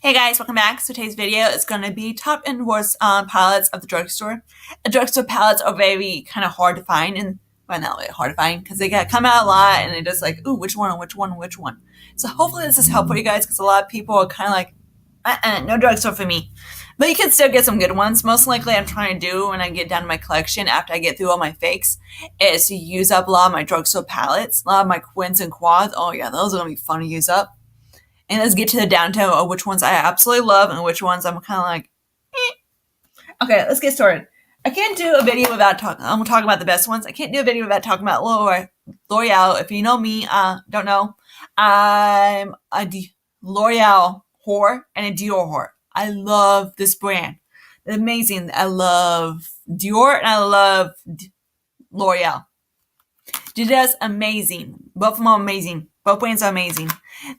Hey guys, welcome back. So today's video is going to be top and worst palettes of the drugstore. The drugstore palettes are very kind of hard to find, and well, not really hard to find because they come out a lot, and they're just like, ooh, which one, which one, which one. So hopefully this is helpful for you guys because a lot of people are kind of like, no drugstore for me. But you can still get some good ones. Most likely, I'm trying to do when I get down to my collection after I get through all my fakes is to use up a lot of my drugstore palettes, a lot of my quins and quads. Oh yeah, those are gonna be fun to use up. And let's get to the downtown of which ones I absolutely love and which ones I'm kind of like, eh. Okay, let's get started. I can't do a video without talking. I'm gonna talk about the best ones. I can't do a video without talking about L'Oreal. If you know me, don't know, I'm a L'Oreal whore and a Dior whore. I love this brand. They're amazing. I love Dior and I love L'Oreal. Just amazing. Both of them are amazing. Both brands are amazing.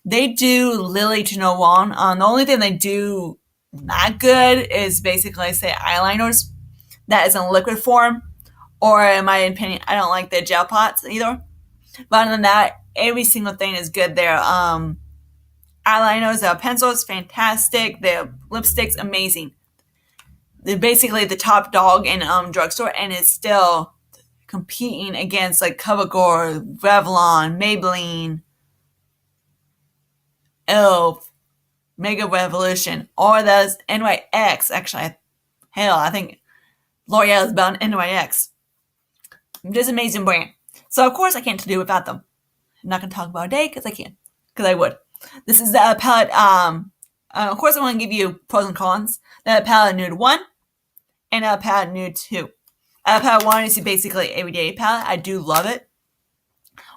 They do Lily to no one. The only thing they do not good is basically say eyeliners. That is in liquid form. Or in my opinion, I don't like the gel pots either. But other than that, every single thing is good there. Eyeliners, pencils, fantastic. The lipsticks, amazing. They're basically the top dog in drugstore, and it's still competing against like CoverGirl, Revlon, Maybelline, Elf, Mega Revolution, or those NYX. Actually, hell, I think L'Oreal is about NYX. Just amazing brand. So of course I can't do without them. I'm not gonna talk about a day because I can't, because I would. This is the palette. Of course I want to give you pros and cons. The palette nude 1 and a palette nude 2. Palette 1 is basically everyday palette. I do love it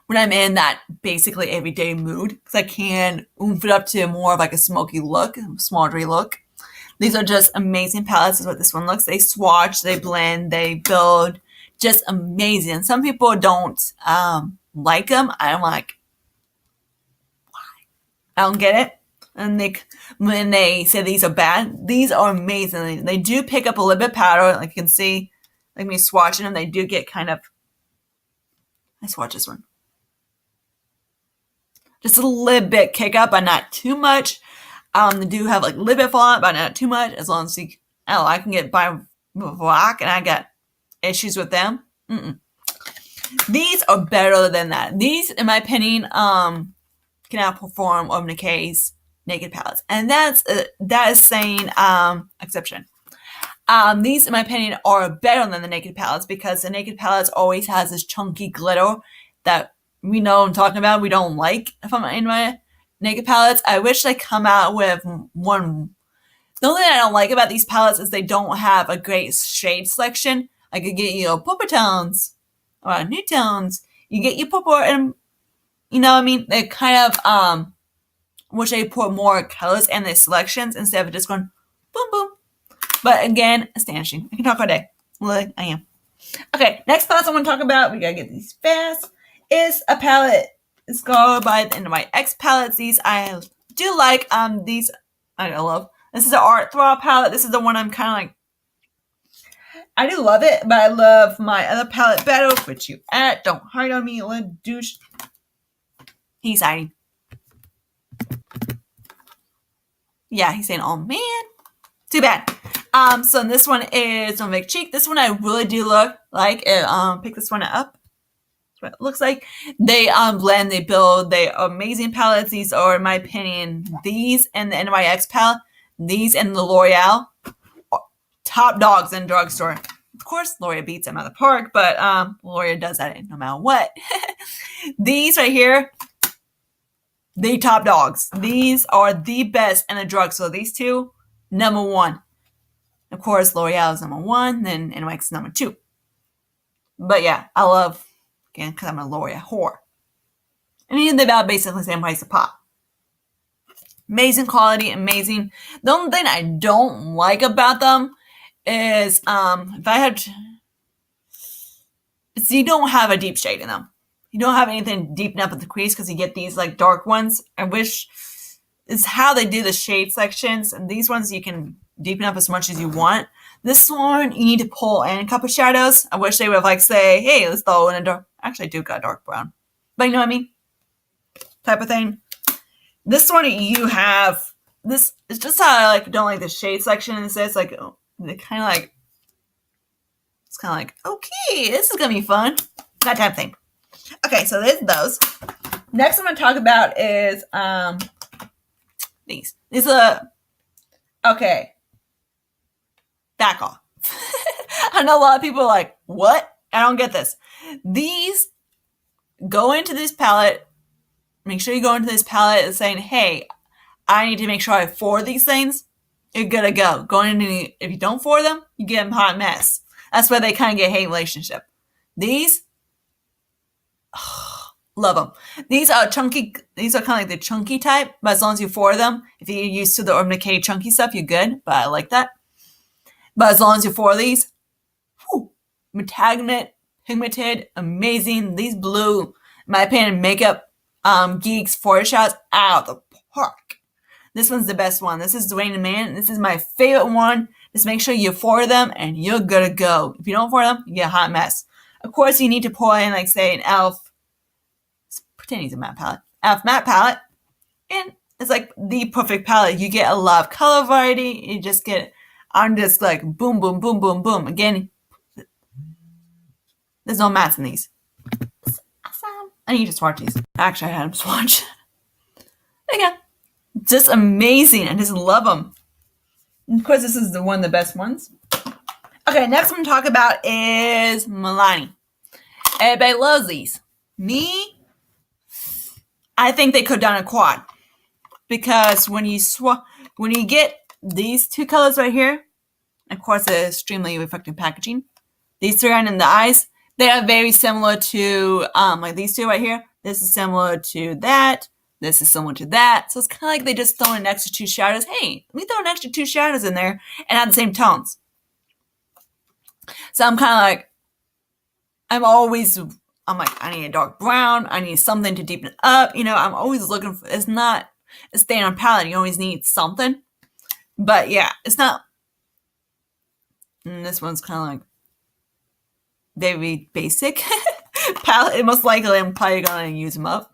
when I'm in that basically everyday mood because I can oomph it up to more of like a smoky look, smoldery look. These are just amazing palettes is what this one looks. They swatch, they blend, they build. Just amazing. Some people don't like them. I'm like, why? I don't get it. And when they say these are bad, these are amazing. They do pick up a little bit powder, like you can see, like me swatching them. They do get kind of. I swatch this one. Just a little bit kick up, but not too much. They do have like a little bit fall out, but not too much. As long as I can get by with rock, and I got issues with them. These are better than that. These, in my opinion, can outperform Urban Decay's Naked palettes, and that is saying exception. These, in my opinion, are better than the Naked palettes because the Naked palettes always has this chunky glitter that we know I'm talking about. We don't like if I'm in my Naked palettes. I wish they come out with one. The only thing I don't like about these palettes is they don't have a great shade selection. I could get purple tones or nude tones. You get your purple, and you know what I mean. They kind of wish they put more colors in their selections instead of just going boom boom. But again, astonishing. I can talk all day. Well, I am. Okay, next palette I want to talk about, we gotta get these fast, is a palette. It's called by the NYX palettes. These I do like. These I love. This is the Art Throb palette. This is the one I'm kind of like, I do love it, but I love my other palette better. Which you at? Don't hide on me, little douche. He's hiding. Yeah, he's saying, oh man. Too bad. So this one is Don't Make Cheek. This one I really do look like. Pick this one up. That's what it looks like. They blend, they build, they are amazing palettes. These are, in my opinion, these and the NYX palette, these and the L'Oreal, top dogs in drugstore. Of course, L'Oreal beats them out of the park, but L'Oreal does that no matter what. These right here, they top dogs. These are the best in the drugstore. These two, number 1. Of course, L'Oreal is number 1, then NYX is number 2. But yeah, I love, again, because I'm a L'Oreal whore. And they're about basically the same price a pop. Amazing quality, amazing. The only thing I don't like about them is if I had, you don't have a deep shade in them. You don't have anything deep enough at the crease because you get these like dark ones. I wish it's how they do the shade sections, and these ones you can deepen up as much as you want. This one you need to pull in a couple shadows. I wish they would have like say, hey, let's throw in a dark. Actually, I do got dark brown, but you know what I mean, type of thing. This one you have this is just how I like don't like the shade section in this. It's like they kind of like it's kind of like okay, this is gonna be fun, that type of thing. Okay, so there's those. Next, I'm gonna talk about is these. These are okay. Back off. I know a lot of people are like, what? I don't get this. These go into this palette. Make sure you go into this palette and saying, hey, I need to make sure I have 4 of these things. You're good to go. Going into, if you don't 4 of them, you get a hot mess. That's where they kind of get a hate relationship. These, love them. These are chunky. These are kind of like the chunky type, but as long as you 4 of them, if you're used to the Urban Decay chunky stuff, you're good. But I like that. But as long as you 4 of these, pigmented, amazing. These blue, in my opinion, makeup geeks 4 shots out of the park. This one's the best one. This is Dwayne and Man. This is my favorite one. Just make sure you 4 of them and you're good to go. If you don't 4 of them, you get a hot mess. Of course, you need to pour in, like, say, an e.l.f. Pretend he's a matte palette. e.l.f. matte palette. And it's like the perfect palette. You get a lot of color variety. You just get, I'm just like boom, boom, boom, boom, boom. Again, there's no mattes in these. It's awesome. I need to swatch these. Actually, I had them swatch. Again, just amazing. I just love them. And of course, this is one of the best ones. Okay, next I'm going to talk about is Milani. Everybody loves these. Me, I think they could have done a quad. Because when you get these 2 colors right here, of course, it's extremely effective packaging. These 3 on in the eyes, they are very similar to, like these 2 right here. This is similar to that. This is similar to that. So it's kind of like they just throw an extra 2 shadows. Hey, let me throw an extra 2 shadows in there and have the same tones. So I'm kind of like, I'm like, I need a dark brown. I need something to deepen it up. You know, I'm always looking for, it's not a stay-on palette. You always need something. But yeah, it's not, and this one's kind of like very basic palette. Most likely I'm probably going to use them up.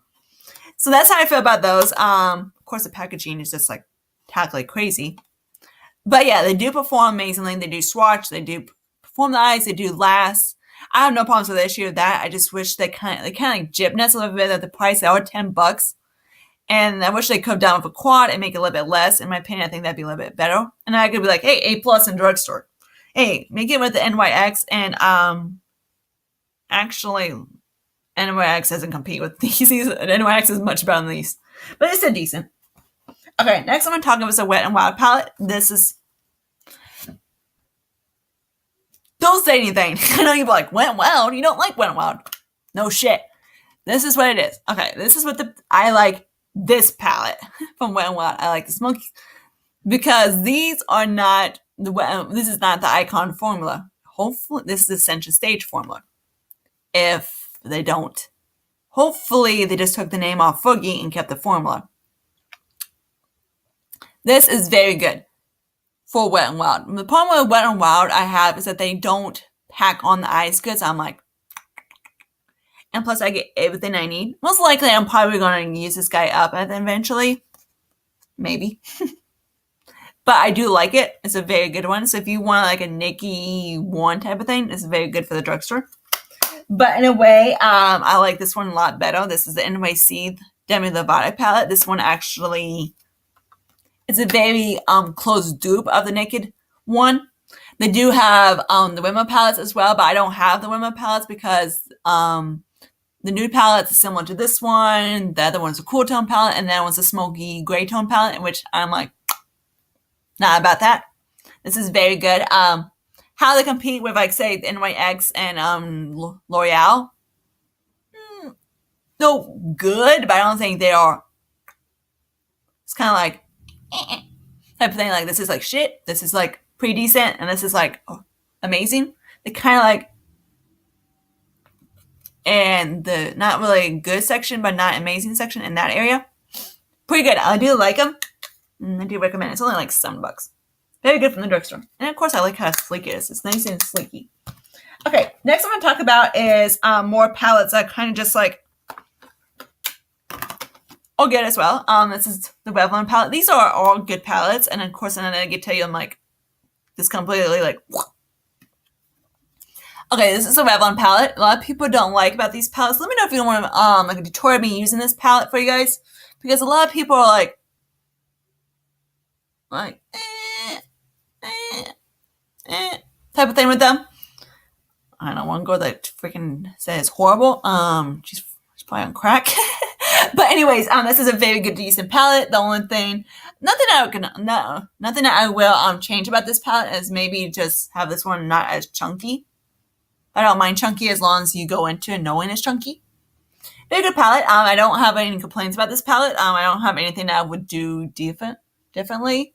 So that's how I feel about those. Of course, the packaging is just like totally crazy. But yeah, they do perform amazingly. They do swatch. They do perform the eyes. They do last. I have no problems with the issue of that. I just wish they kind of like gypped us a little bit at the price. They are $10. And I wish they could have done with a quad and make it a little bit less. In my opinion, I think that'd be a little bit better. And I could be like, hey, A+ in drugstore. Hey, make it with the NYX. And actually, NYX doesn't compete with these. NYX is much better than these. But it's a decent. Okay, next I'm going to talk about is a Wet n Wild palette. This is... Don't say anything. I know you're like, Wet n Wild? You don't like Wet n Wild. No shit. This is what it is. Okay, this is what I like this palette from Wet n Wild. I like the smoky because these are not this is not the Icon formula. Hopefully, this is the Center Stage formula. If they don't, hopefully they just took the name off Foogie and kept the formula. This is very good for Wet n Wild. The problem with Wet n Wild I have is that they don't pack on the eyes good. So I'm like, and plus I get everything I need. Most likely I'm probably going to use this guy up and then eventually, maybe. But I do like it. It's a very good one. So if you want like a Nikki 1 type of thing, it's very good for the drugstore. But in a way, I like this one a lot better. This is the NYC Demi Lovato palette. This one actually, it's a very close dupe of the Naked one. They do have the Women palettes as well, but I don't have the Women palettes because the nude palette is similar to this one. The other one's a cool tone palette, and that one's a smoky gray tone palette, in which I'm like, not about that. This is very good. How they compete with, like, say, the NYX and L'Oreal. No good, but I don't think they are. It's kind of like type of thing. Like, this is like shit. This is like pretty decent, and this is like amazing. They kind of like, and the not really good section, but not amazing section in that area. Pretty good. I do like them. I do recommend it. It's only like $7. Very good from the drugstore. And of course, I like how sleek it is. It's nice and sleeky. Okay, next I'm going to talk about is more palettes that kind of just like all good as well. This is the Revlon palette. These are all good palettes, and of course, and then I can tell you, I'm like, just completely like, okay, this is a Revlon palette. A lot of people don't like about these palettes. Let me know if you don't want to, like a tutorial of me using this palette for you guys, because a lot of people are like, type of thing with them. I don't know, one girl that freaking says horrible. She's probably on crack. But anyways, this is a very good, decent palette. The only thing, nothing that I will change about this palette is maybe just have this one not as chunky. I don't mind chunky as long as you go into it knowing it's chunky. Very good palette. I don't have any complaints about this palette. I don't have anything that I would do differently.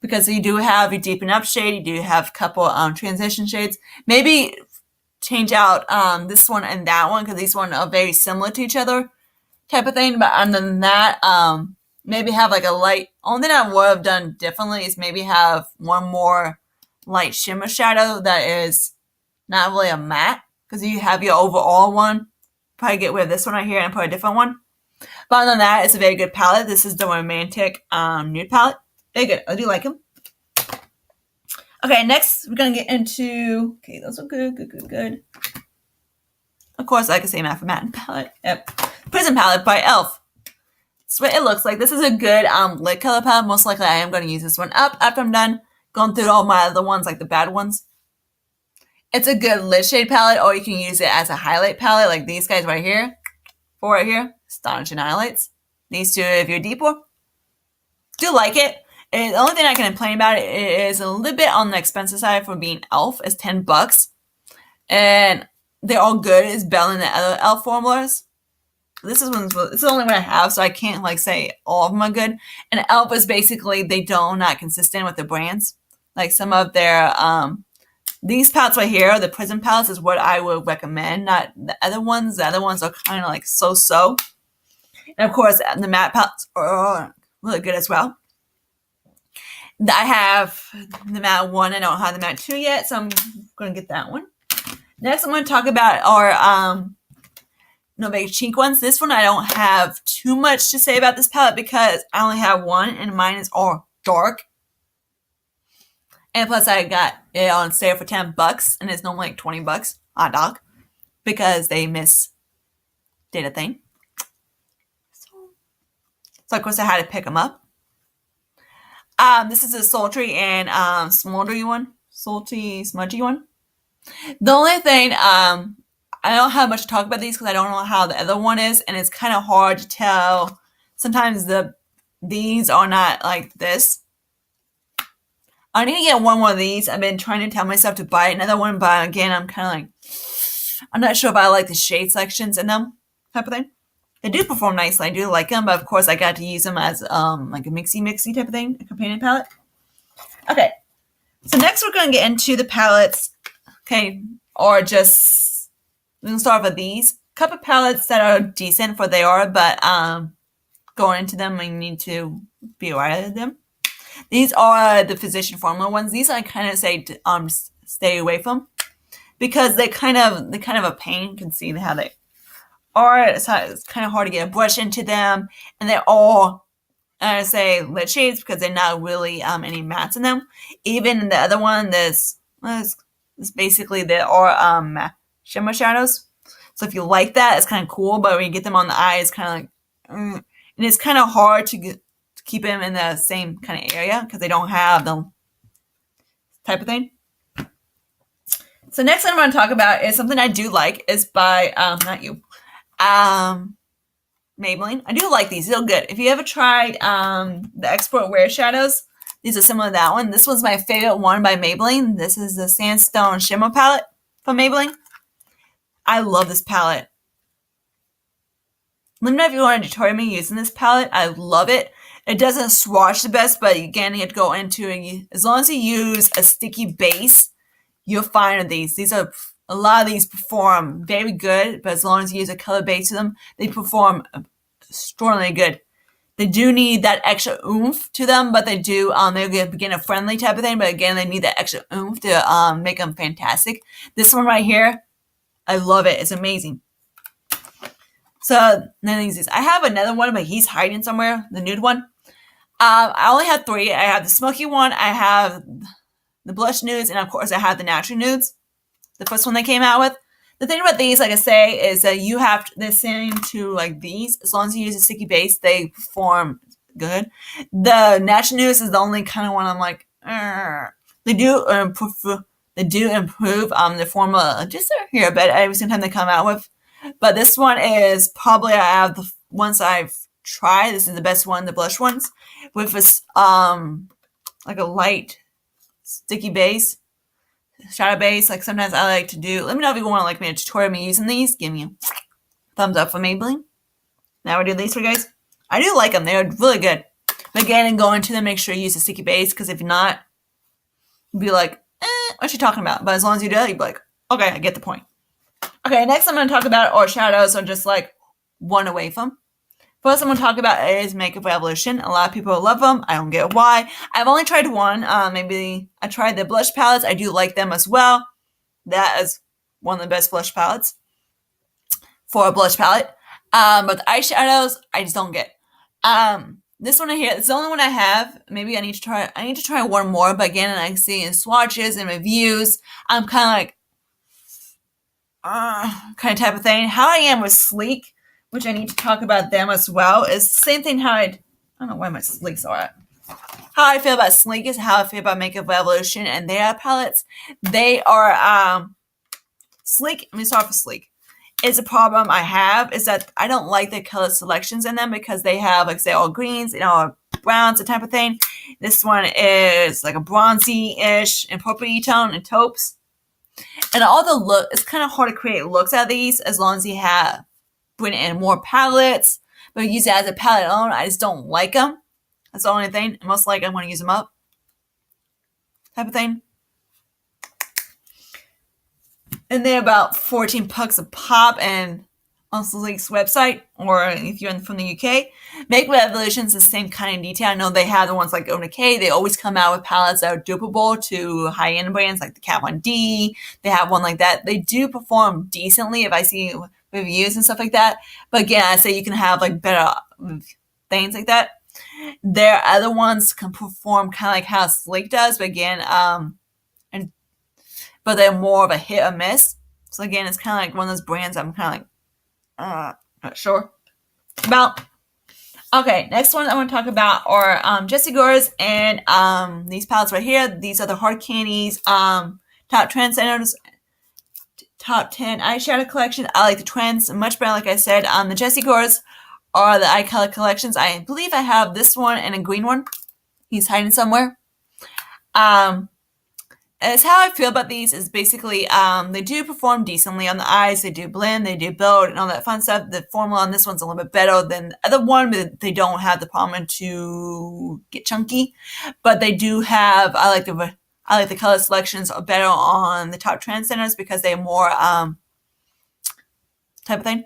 Because you do have your deepen up shade, you do have a couple transition shades. Maybe change out this one and that one, because these ones are very similar to each other type of thing. But other than that, maybe have like a light. Only thing I would have done differently is maybe have one more light shimmer shadow that is not really a matte, because you have your overall one. Probably get rid of this one right here and put a different one. But other than that, it's a very good palette. This is the Romantic Nude palette. Very good. I do like them. Okay, next we're going to get into... Okay, those are good. Of course, I can say matte for matte palette. Yep. Prism palette by e.l.f. That's what it looks like. This is a good lid color palette. Most likely I am going to use this one up after I'm done going through all my other ones, like the bad ones. It's a good lid shade palette, or you can use it as a highlight palette, like these guys right here. Four right here. Astonishing highlights. These two, if you're deeper. Do like it. And the only thing I can complain about it is a little bit on the expensive side for being e.l.f. It's $10. And they're all good. It's better than the other e.l.f. formulas. This is the only one I have, so I can't like say all of them are good. And e.l.f. is basically, they don't not consistent with the brands. Like some of their these palettes right here, the Prism palettes, is what I would recommend, not the other ones. The other ones are kind of like so-so. And of course, the matte palettes are really good as well. I have the matte 1. I don't have the matte 2 yet, so I'm going to get that one. Next, I'm going to talk about our No Big Cheek ones. This one, I don't have too much to say about this palette because I only have one, and mine is all dark. And plus, I got it on sale for $10, and it's normally like $20. Hot dog. Because they did a thing. So, of course, I had to pick them up. This is a sultry and smoldery one. Salty, smudgy one. The only thing, I don't have much to talk about these because I don't know how the other one is, and it's kind of hard to tell. Sometimes these are not like this. I need to get one more of these. I've been trying to tell myself to buy another one, but again, I'm kind of like, I'm not sure if I like the shade sections in them type of thing. They do perform nicely. I do like them, but of course I got to use them as like a mixy type of thing, a companion palette. Okay, so next we're going to get into the palettes, okay, or just, we're going to start with these. Couple palettes that are decent for they are, but going into them, we need to be aware of them. These are the Physician Formula ones. These I kind of say to, stay away from because they're kind of a pain. You can see how they are. It's kind of hard to get a brush into them, and they're all I say lit shades because they're not really any mattes in them. Even the other one, this basically there are shimmer shadows. So if you like that, it's kind of cool. But when you get them on the eye, it's kind of like, and it's kind of hard to keep them in the same kind of area because they don't have the type of thing. So next thing I'm going to talk about is something I do like. Is by Maybelline. I do like these. They're good. If you ever tried the Expert Wear shadows, these are similar to that one. This one's my favorite one by Maybelline. This is the Sandstone Shimmer palette from Maybelline. I love this palette. Let me know if you want to tutorial me using this palette. I love it. It doesn't swatch the best, but again, you have to go into it. As long as you use a sticky base, you'll find with these. A lot of these perform very good, but as long as you use a color base to them, they perform extraordinarily good. They do need that extra oomph to them, but they do, they're beginner friendly type of thing, but again, they need that extra oomph to make them fantastic. This one right here, I love it. It's amazing. So none of these. I have another one, but he's hiding somewhere. The nude one. I only have 3. I have the smoky one. I have the blush nudes, and of course, I have the natural nudes. The first one they came out with. The thing about these, like I say, is that you have the same to like these. As long as you use a sticky base, they perform good. The natural nudes is the only kind of one I'm like, they do improve. They do improve the formula just here, but every single time they come out with. But this one is probably I have the ones I've tried. This is the best one, the blush ones, with a like a light sticky base, shadow base. Like sometimes I like to do. Let me know if you want to like me a tutorial me using these. Give me a thumbs up for Maybelline. Now we do these for you guys. I do like them. They're really good. But again, and go into them, make sure you use a sticky base, because if not, you'll be like, what's she talking about? But as long as you do it, you'll be like, okay, I get the point. Okay, next I'm going to talk about are shadows, or just like one away from. First I'm going to talk about is Makeup Revolution. A lot of people love them. I don't get why. I've only tried one. Maybe I tried the blush palettes. I do like them as well. That is one of the best blush palettes for a blush palette. But the eyeshadows, I just don't get. This one here, it's the only one I have. Maybe I need to try one more. But again, I see in swatches and reviews, I'm kind of like, kind of type of thing. How I am with Sleek, which I need to talk about them as well, is the same thing how I don't know why my Sleeks are at. How I feel about Sleek is how I feel about Makeup Revolution and their palettes. They are Sleek. Let me start with Sleek. It's a problem I have is that I don't like the color selections in them, because they have, like, say, all greens, browns, the type of thing. This one is like a bronzy-ish and purple-y tone and taupes. And all the look, it's kind of hard to create looks out of these as long as you have bring in more palettes. But use it as a palette alone, I just don't like them. That's the only thing. Most likely I'm going to use them up. Type of thing. And they're about $14 a pop, and on Sleek's website, or if you're from the UK. Makeup Revolution's the same kind of detail. I know they have the ones like Own K. They always come out with palettes that are dupable to high-end brands like the Kat Von D. They have one like that. They do perform decently if I see reviews and stuff like that. But again, I say you can have like better things like that. Their other ones can perform kind of like how Sleek does, but again, but they're more of a hit or miss. So again, it's kind of like one of those brands I'm kind of like, not sure about. Okay, next one I want to talk about are Jessie Girls, and these palettes right here. These are the Hard Candies top trendsetters, top 10 eyeshadow collection. I like the trends much better. Like I said, the Jessie Girls are the eye color collections. I believe I have this one and a green one. He's hiding somewhere. As how I feel about these is basically they do perform decently on the eyes. They do blend, they do build, and all that fun stuff. The formula on this one's a little bit better than the other one, but they don't have the problem to get chunky. But they do have, I like the color selections are better on the top trend centers because they're more type of thing.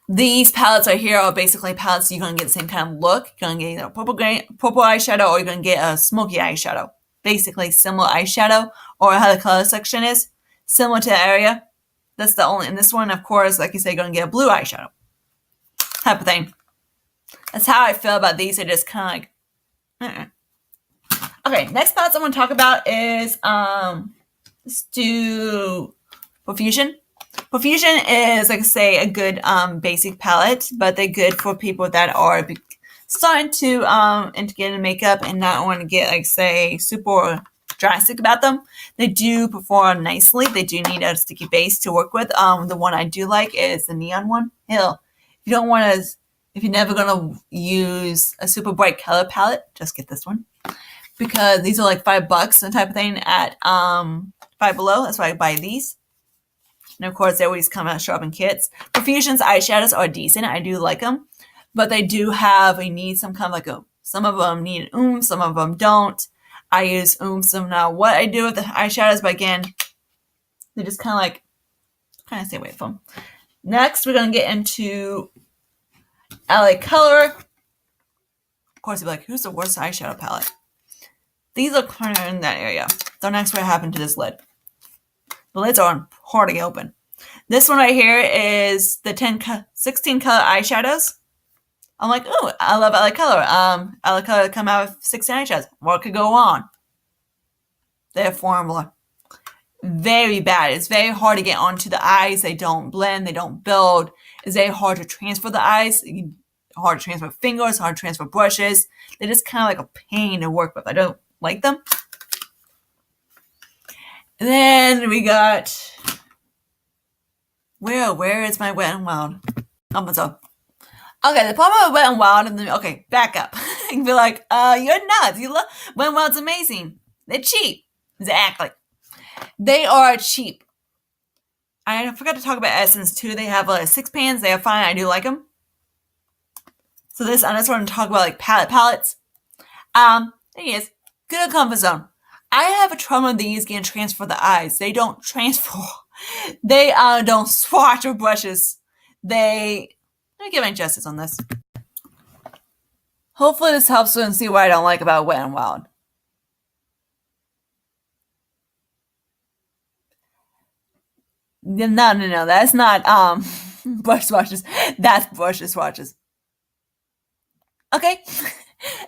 These palettes right here are basically palettes you're going to get the same kind of look. You're going to get purple eyeshadow, or you're going to get a smoky eyeshadow. Basically similar eyeshadow, or how the color section is similar to the area. That's the only, in this one, of course, like you say, you're going to get a blue eyeshadow type of thing. That's how I feel about these. They're just kind of like, Okay, next palettes I want to talk about is, let's do Profusion. Profusion is, like I say, a good basic palette, but they're good for people that are starting to get into makeup and not want to get, like, say, super drastic about them. They do perform nicely. They do need a sticky base to work with. The one I do like is the neon one. Hell, if you don't want to, if you're never going to use a super bright color palette, just get this one. Because these are like $5 and type of thing at Five Below. That's why I buy these. And of course, they always come out show up in kits. Profusion's eyeshadows are decent. I do like them. But they do have, you need some kind of like some of them need oomph, some of them don't. I use oomph. So now what I do with the eyeshadows, but again, they're just kind of stay away from them. Next, we're going to get into LA Color. Of course, you'll be like, who's the worst eyeshadow palette? These look kind of in that area. Don't ask what happened to this lid. The lids are hard to get open. This one right here is the 16 color eyeshadows. I'm like, oh, I love LA Color. LA Color come out with 16 eyeshadows. What could go on? Their formula. Very bad. It's very hard to get onto the eyes. They don't blend. They don't build. It's very hard to transfer the eyes. Hard to transfer fingers. Hard to transfer brushes. They're just kind of like a pain to work with. I don't like them. And then we got... Where is my Wet n Wild? So, okay, the problem with Wet n Wild, and then, okay, back up. You can be like, you're nuts. You love Wet n Wild's amazing. They're cheap. Exactly. They are cheap. I forgot to talk about Essence too. They have 6 pans. They are fine. I do like them. So I just want to talk about like palettes. There he is. Good old Comfort Zone. I have a trouble with these getting transfer the eyes. They don't transfer. They don't swatch with brushes. Let me give my justice on this. Hopefully this helps you and see what I don't like about Wet n Wild. No, that's not brush swatches. That's brush swatches. Okay?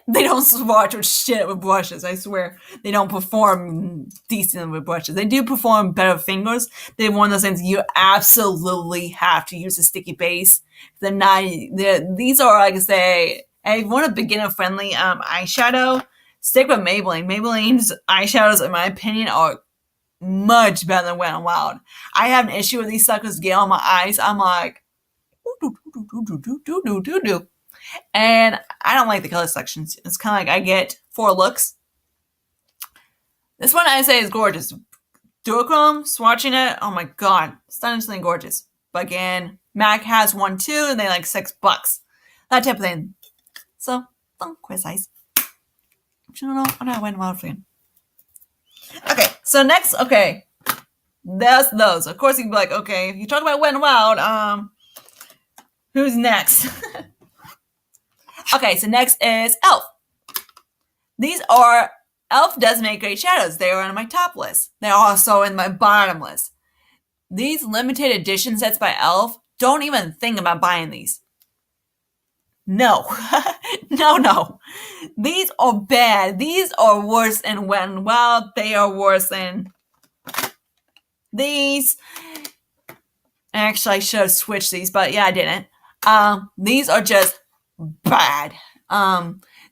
They don't swatch with shit with brushes, I swear. They don't perform decent with brushes. They do perform better with fingers. They're one of those things you absolutely have to use a sticky base. These are, like I say, if you want a beginner-friendly eyeshadow, stick with Maybelline. Maybelline's eyeshadows, in my opinion, are much better than Wet n Wild. I have an issue with these suckers get on my eyes. I'm like, and I don't like the color sections. It's kind of like I get 4 looks. This one I say is gorgeous. Duochrome, swatching it, oh my god, stunningly gorgeous. But again, MAC has one too, and they like $6. That type of thing. So, don't criticize. I don't know. I'm not Wet n Wild fan. Okay, so next, okay, that's those. Of course, you can be like, okay, if you talk about Wet n Wild, who's next? Okay, so next is e.l.f. These are, e.l.f. does make great shadows. They are on my top list. They're also in my bottom list. These limited edition sets by e.l.f., don't even think about buying these. No. No. These are bad. These are worse than Wet n Wild. They are worse than these. Actually, I should have switched these, but yeah, I didn't. These are just bad.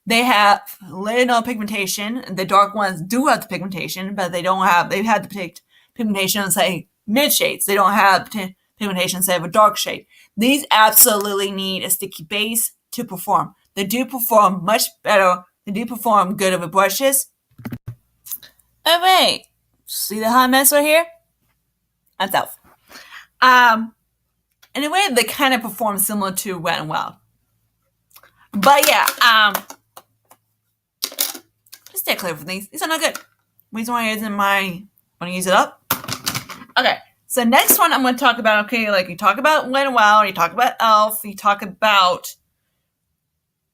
They have little pigmentation. The dark ones do have the pigmentation, but they have the pigmentation, say, mid shades. They don't have pigmentation, say, of a dark shade. These absolutely need a sticky base to perform. They do perform much better. They do perform good with brushes. Oh, wait. See the hot mess right here? That's e.l.f. In a way, they kind of perform similar to Wet n Wild. But yeah, just stay clear from these. These are not good. Reason why I want to use it up. Okay, so next one I'm going to talk about, okay, like you talk about Wet n Wild, you talk about e.l.f., you talk about,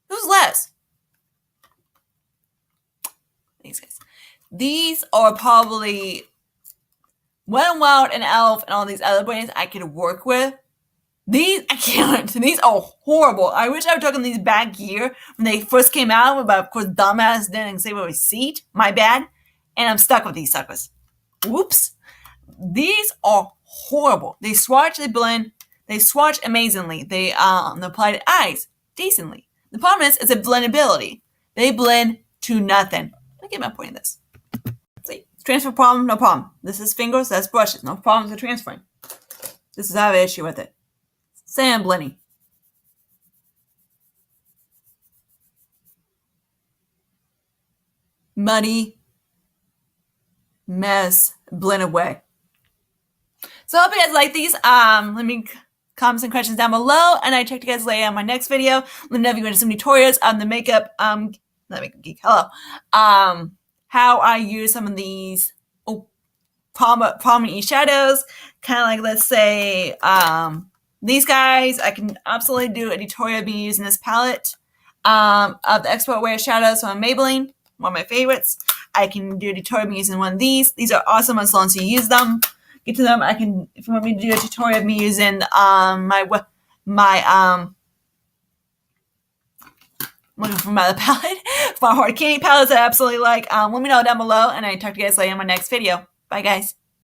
who's less? These guys. These are probably Wet n Wild and e.l.f. and all these other brands I could work with. These, I can't. These are horrible. I wish I would have taken these back here when they first came out, but of course, dumbass didn't save a receipt. My bad. And I'm stuck with these suckers. Whoops. These are horrible. They swatch, they blend, they swatch amazingly. They apply to eyes decently. The problem is, it's a blendability. They blend to nothing. Let me get my point in this. See, transfer problem, no problem. This is fingers, that's brushes. No problems with transferring. This is how I have an issue with it. Sand blending. Muddy mess blend away. So I hope you guys like these. Let me comment some questions down below, and I check you guys later on my next video. Let me know if you want some tutorials on the makeup not makeup geek. Hello. How I use some of these prominent shadows, kind of like, let's say, these guys. I can absolutely do a tutorial of me using this palette of the Expert Wear shadows from Maybelline, one of my favorites. I can do a tutorial of me using one of these. These are awesome as long as you use them. get to them, I can, if you want me to do a tutorial of me using looking for my palette, for my hard candy palettes that I absolutely like. Let me know down below, and I talk to you guys later in my next video. Bye, guys.